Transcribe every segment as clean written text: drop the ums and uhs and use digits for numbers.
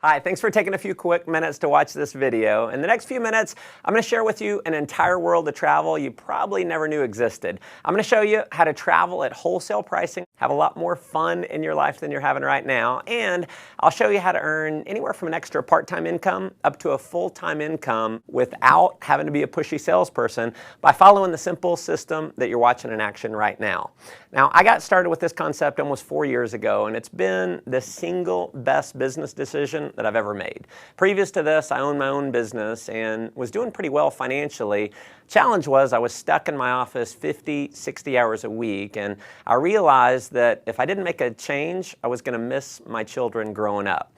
Hi, thanks for taking a few quick minutes to watch this video. In the next few minutes, I'm going to share with you an entire world of travel you probably never knew existed. I'm going to show you how to travel at wholesale pricing, have a lot more fun in your life than you're having right now, and I'll show you how to earn anywhere from an extra part-time income up to a full-time income without having to be a pushy salesperson by following the simple system that you're watching in action right now. Now, I got started with this concept almost 4 years ago, and it's been the single best business decision that I've ever made. Previous to this, I owned my own business and was doing pretty well financially. Challenge was I was stuck in my office 50, 60 hours a week, and I realized that if I didn't make a change, I was going to miss my children growing up.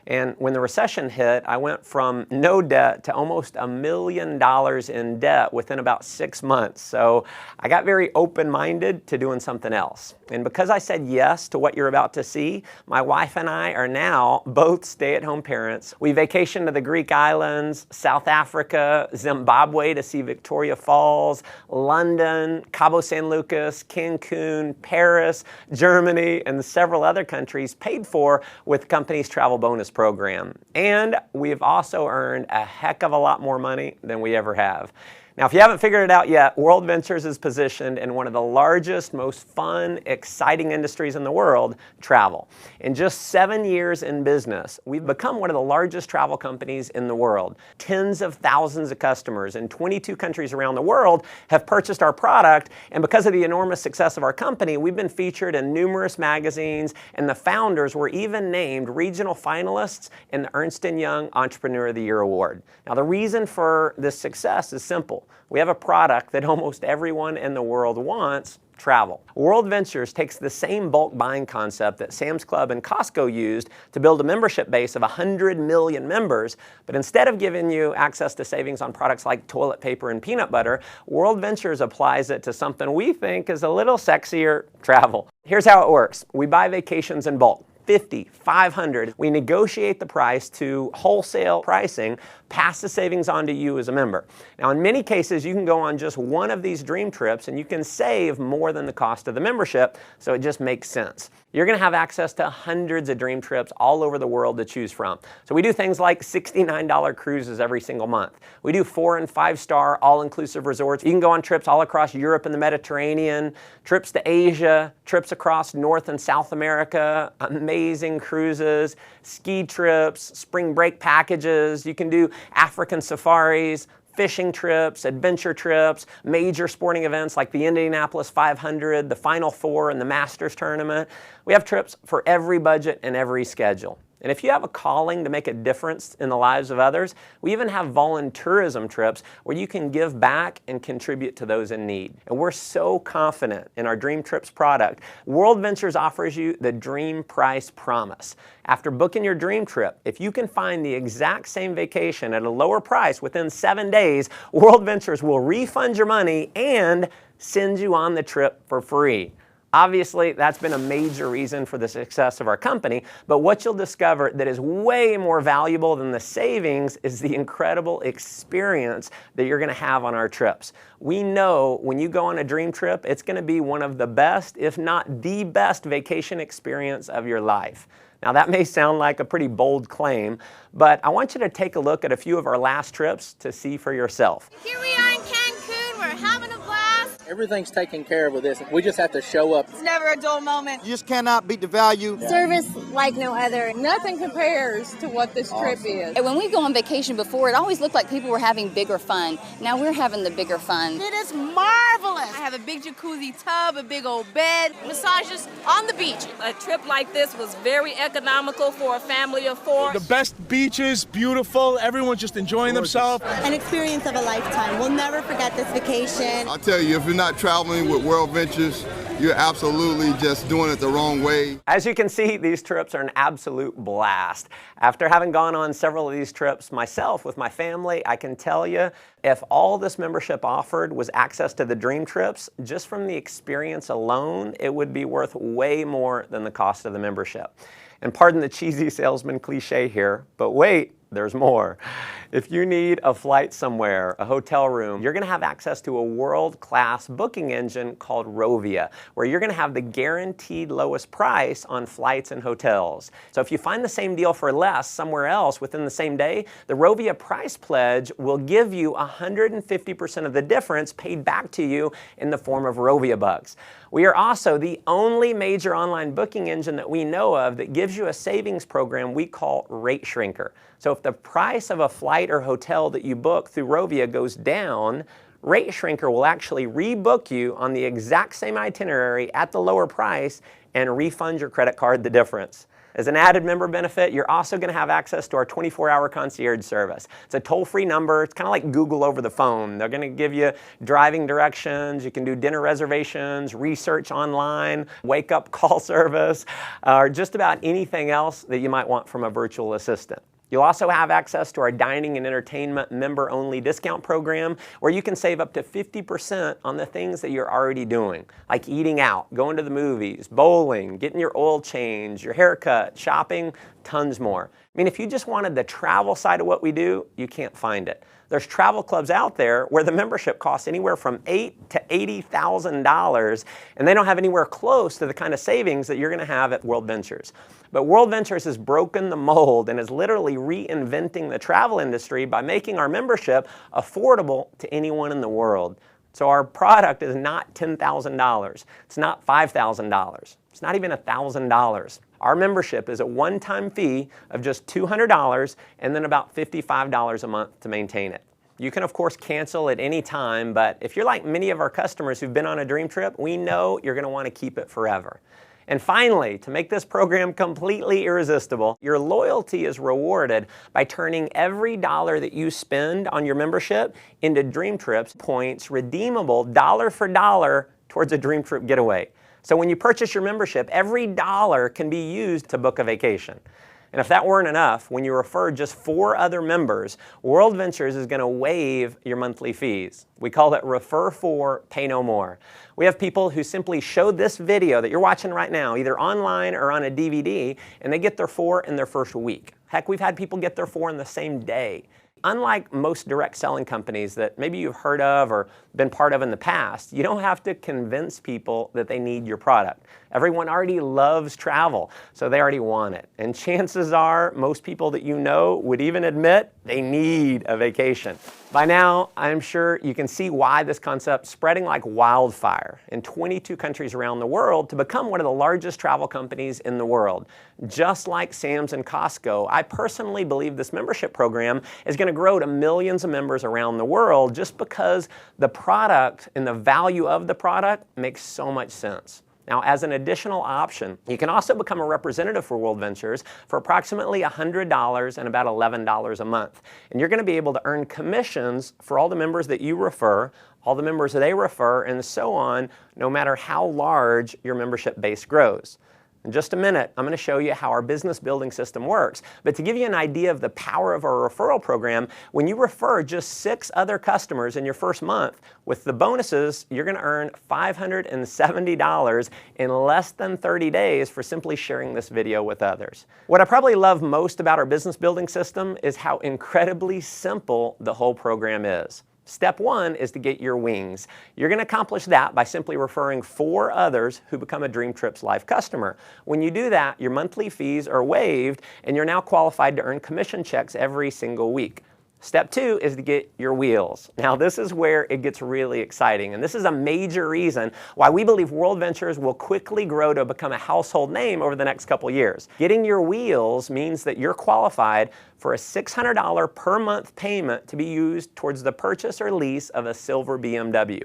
And when the recession hit, I went from no debt to almost $1 million in debt within about 6 months. So I got very open-minded to doing something else. And because I said yes to what you're about to see, my wife and I are now both stay-at-home parents. We vacationed to the Greek islands, South Africa, Zimbabwe to see Victoria Falls, London, Cabo San Lucas, Cancun, Paris, Germany, and several other countries paid for with the company's travel bonus program. And we've also earned a heck of a lot more money than we ever have. Now, if you haven't figured it out yet, World Ventures is positioned in one of the largest, most fun, exciting industries in the world, travel. In just 7 years in business, we've become one of the largest travel companies in the world. Tens of thousands of customers in 22 countries around the world have purchased our product, and because of the enormous success of our company, we've been featured in numerous magazines, and the founders were even named regional finalists in the Ernst & Young Entrepreneur of the Year Award. Now, the reason for this success is simple. We have a product that almost everyone in the world wants: travel. World Ventures takes the same bulk buying concept that Sam's Club and Costco used to build a membership base of 100 million members, but instead of giving you access to savings on products like toilet paper and peanut butter, World Ventures applies it to something we think is a little sexier: travel. Here's how it works. We buy vacations in bulk. 50, 500. We negotiate the price to wholesale pricing, pass the savings on to you as a member. Now, in many cases, you can go on just one of these dream trips and you can save more than the cost of the membership, so it just makes sense. You're going to have access to hundreds of dream trips all over the world to choose from. So we do things like $69 cruises every single month. We do 4- and 5-star all-inclusive resorts. You can go on trips all across Europe and the Mediterranean, trips to Asia, trips across North and South America, amazing cruises, ski trips, spring break packages. You can do African safaris, fishing trips, adventure trips, major sporting events like the Indianapolis 500, the Final Four, and the Masters tournament. We have trips for every budget and every schedule. And if you have a calling to make a difference in the lives of others, we even have voluntourism trips where you can give back and contribute to those in need. And we're so confident in our Dream Trips product. World Ventures offers you the Dream Price Promise. After booking your dream trip, if you can find the exact same vacation at a lower price within 7 days, World Ventures will refund your money and send you on the trip for free. Obviously, that's been a major reason for the success of our company, but what you'll discover that is way more valuable than the savings is the incredible experience that you're going to have on our trips. We know when you go on a dream trip, it's going to be one of the best, if not the best, vacation experience of your life. Now, that may sound like a pretty bold claim, but I want you to take a look at a few of our last trips to see for yourself. Here we are in Cancun. We're having a blast. Everything's taken care of with this. We just have to show up. It's never a dull moment. You just cannot beat the value. Service like no other. Nothing compares to what this trip is. And when we go on vacation before, it always looked like people were having bigger fun. Now we're having the bigger fun. It is marvelous. I have a big jacuzzi tub, a big old bed, massages on the beach. A trip like this was very economical for a family of 4. The best beaches, beautiful, everyone's just enjoying themselves. An experience of a lifetime. We'll never forget this vacation. I'll tell you, if you're not traveling with World Ventures, you're absolutely just doing it the wrong way. As you can see, these trips are an absolute blast. After having gone on several of these trips myself with my family, I can tell you, if all this membership offered was access to the dream trips, just from the experience alone, it would be worth way more than the cost of the membership. And pardon the cheesy salesman cliche here, but wait, there's more. If you need a flight somewhere, a hotel room, you're going to have access to a world-class booking engine called Rovia, where you're going to have the guaranteed lowest price on flights and hotels. So if you find the same deal for less somewhere else within the same day, the Rovia price pledge will give you 150% of the difference paid back to you in the form of Rovia bucks. We are also the only major online booking engine that we know of that gives you a savings program we call Rate Shrinker. So if the price of a flight or hotel that you book through Rovia goes down, Rate Shrinker will actually rebook you on the exact same itinerary at the lower price and refund your credit card the difference. As an added member benefit, you're also going to have access to our 24-hour concierge service. It's a toll-free number. It's kind of like Google over the phone. They're going to give you driving directions. You can do dinner reservations, research online, wake-up call service, or just about anything else that you might want from a virtual assistant. You'll also have access to our dining and entertainment member-only discount program where you can save up to 50% on the things that you're already doing, like eating out, going to the movies, bowling, getting your oil change, your haircut, shopping, tons more. I mean, if you just wanted the travel side of what we do, you can't find it. There's travel clubs out there where the membership costs anywhere from $8,000 to $80,000, and they don't have anywhere close to the kind of savings that you're going to have at World Ventures. But World Ventures has broken the mold and is literally reinventing the travel industry by making our membership affordable to anyone in the world. So our product is not $10,000. It's not $5,000. It's not even $1,000. Our membership is a one-time fee of just $200 and then about $55 a month to maintain it. You can, of course, cancel at any time, but if you're like many of our customers who've been on a dream trip, we know you're going to want to keep it forever. And finally, to make this program completely irresistible, your loyalty is rewarded by turning every dollar that you spend on your membership into Dream Trips points redeemable dollar for dollar towards a Dream Trip getaway. So when you purchase your membership, every dollar can be used to book a vacation. And if that weren't enough, when you refer just 4 other members, World Ventures is going to waive your monthly fees. We call it Refer 4, Pay No More. We have people who simply show this video that you're watching right now, either online or on a DVD, and they get their 4 in their first week. Heck, we've had people get their 4 in the same day. Unlike most direct selling companies that maybe you've heard of or been part of in the past, you don't have to convince people that they need your product. Everyone already loves travel, so they already want it. And chances are most people that you know would even admit they need a vacation. By now, I'm sure you can see why this concept's spreading like wildfire in 22 countries around the world to become one of the largest travel companies in the world. Just like Sam's and Costco, I personally believe this membership program is going to grow to millions of members around the world just because the product and the value of the product makes so much sense. Now, as an additional option, you can also become a representative for World Ventures for approximately $100 and about $11 a month. And you're going to be able to earn commissions for all the members that you refer, all the members that they refer, and so on, no matter how large your membership base grows. In just a minute, I'm going to show you how our business building system works. But to give you an idea of the power of our referral program, when you refer just 6 other customers in your first month, with the bonuses, you're going to earn $570 in less than 30 days for simply sharing this video with others. What I probably love most about our business building system is how incredibly simple the whole program is. Step 1 is to get your wings. You're going to accomplish that by simply referring 4 others who become a Dream Trips Life customer. When you do that, your monthly fees are waived and you're now qualified to earn commission checks every single week. Step 2 is to get your wheels. Now, this is where it gets really exciting, and this is a major reason why we believe World Ventures will quickly grow to become a household name over the next couple years. Getting your wheels means that you're qualified for a $600 per month payment to be used towards the purchase or lease of a silver BMW.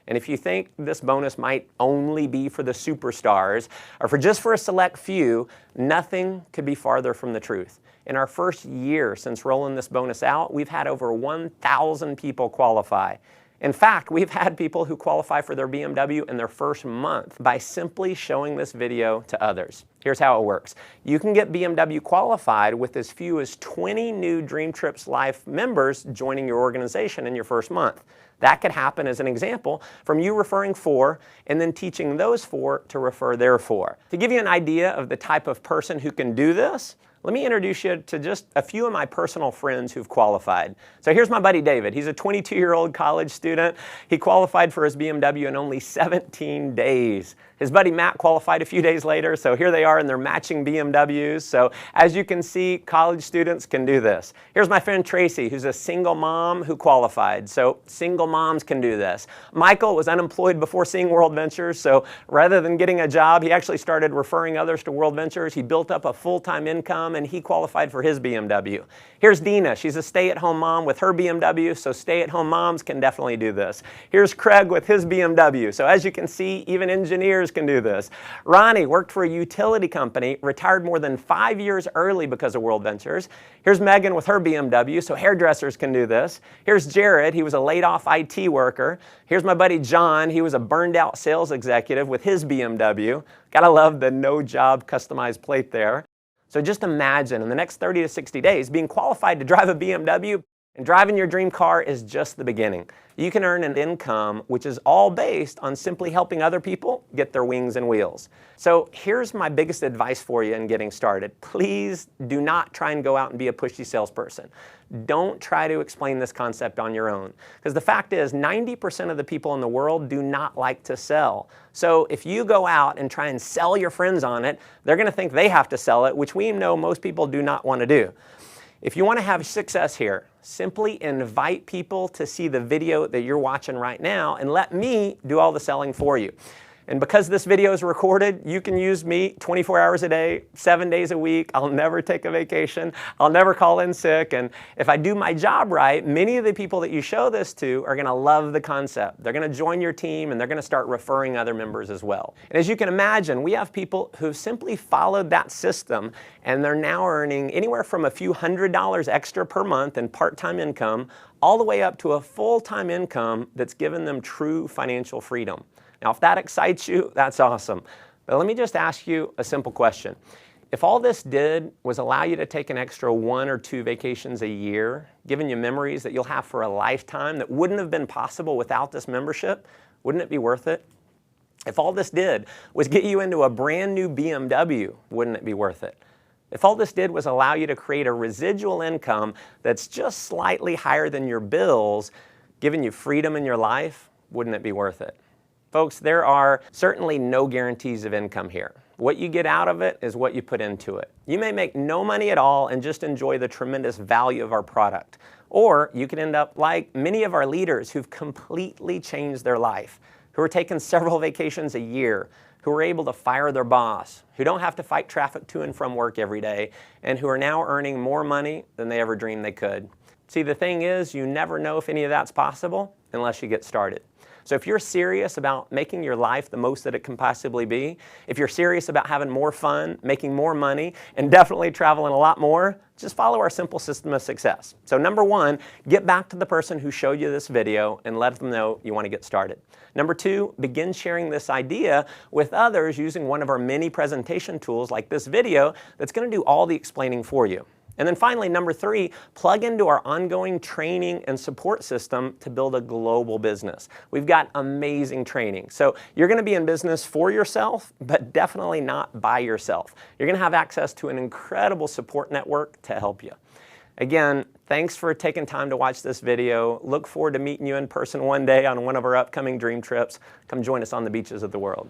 And if you think this bonus might only be for the superstars or for just a select few, nothing could be farther from the truth. In our first year since rolling this bonus out, we've had over 1,000 people qualify. In fact, we've had people who qualify for their BMW in their first month by simply showing this video to others. Here's how it works. You can get BMW qualified with as few as 20 new Dream Trips Life members joining your organization in your first month. That could happen, as an example, from you referring 4 and then teaching those 4 to refer their 4. To give you an idea of the type of person who can do this, let me introduce you to just a few of my personal friends who've qualified. So here's my buddy David. He's a 22-year-old college student. He qualified for his BMW in only 17 days. His buddy Matt qualified a few days later, so here they are in their matching BMWs. So as you can see, college students can do this. Here's my friend Tracy, who's a single mom who qualified. So single moms can do this. Michael was unemployed before seeing World Ventures, so rather than getting a job, he actually started referring others to World Ventures. He built up a full-time income and he qualified for his BMW. Here's Dina. She's a stay-at-home mom with her BMW, so stay-at-home moms can definitely do this. Here's Craig with his BMW. So as you can see, even engineers can do this. Ronnie worked for a utility company, retired more than 5 years early because of World Ventures. Here's Megan with her BMW, so hairdressers can do this. Here's Jared. He was a laid-off IT worker. Here's my buddy John. He was a burned-out sales executive with his BMW. Gotta love the no-job customized plate there. So just imagine in the next 30 to 60 days being qualified to drive a BMW, and driving your dream car is just the beginning. You can earn an income which is all based on simply helping other people get their wings and wheels. So here's my biggest advice for you in getting started. Please do not try and go out and be a pushy salesperson. Don't try to explain this concept on your own. Because the fact is, 90% of the people in the world do not like to sell. So if you go out and try and sell your friends on it, they're going to think they have to sell it, which we know most people do not want to do. If you want to have success here, simply invite people to see the video that you're watching right now and let me do all the selling for you. And because this video is recorded, you can use me 24 hours a day, 7 days a week. I'll never take a vacation. I'll never call in sick. And if I do my job right, many of the people that you show this to are going to love the concept. They're going to join your team and they're going to start referring other members as well. And as you can imagine, we have people who've simply followed that system and they're now earning anywhere from a few $100s extra per month in part-time income all the way up to a full-time income that's given them true financial freedom. Now, if that excites you, that's awesome. But let me just ask you a simple question. If all this did was allow you to take an extra 1 or 2 vacations a year, giving you memories that you'll have for a lifetime that wouldn't have been possible without this membership, wouldn't it be worth it? If all this did was get you into a brand new BMW, wouldn't it be worth it? If all this did was allow you to create a residual income that's just slightly higher than your bills, giving you freedom in your life, wouldn't it be worth it? Folks, there are certainly no guarantees of income here. What you get out of it is what you put into it. You may make no money at all and just enjoy the tremendous value of our product. Or you could end up like many of our leaders who've completely changed their life, who are taking several vacations a year, who are able to fire their boss, who don't have to fight traffic to and from work every day, and who are now earning more money than they ever dreamed they could. See, the thing is, you never know if any of that's possible unless you get started. So if you're serious about making your life the most that it can possibly be, if you're serious about having more fun, making more money, and definitely traveling a lot more, just follow our simple system of success. So number 1, get back to the person who showed you this video and let them know you want to get started. Number 2, begin sharing this idea with others using one of our many presentation tools like this video that's going to do all the explaining for you. And then finally, number 3, plug into our ongoing training and support system to build a global business. We've got amazing training. So you're going to be in business for yourself, but definitely not by yourself. You're going to have access to an incredible support network to help you. Again, thanks for taking time to watch this video. Look forward to meeting you in person one day on one of our upcoming dream trips. Come join us on the beaches of the world.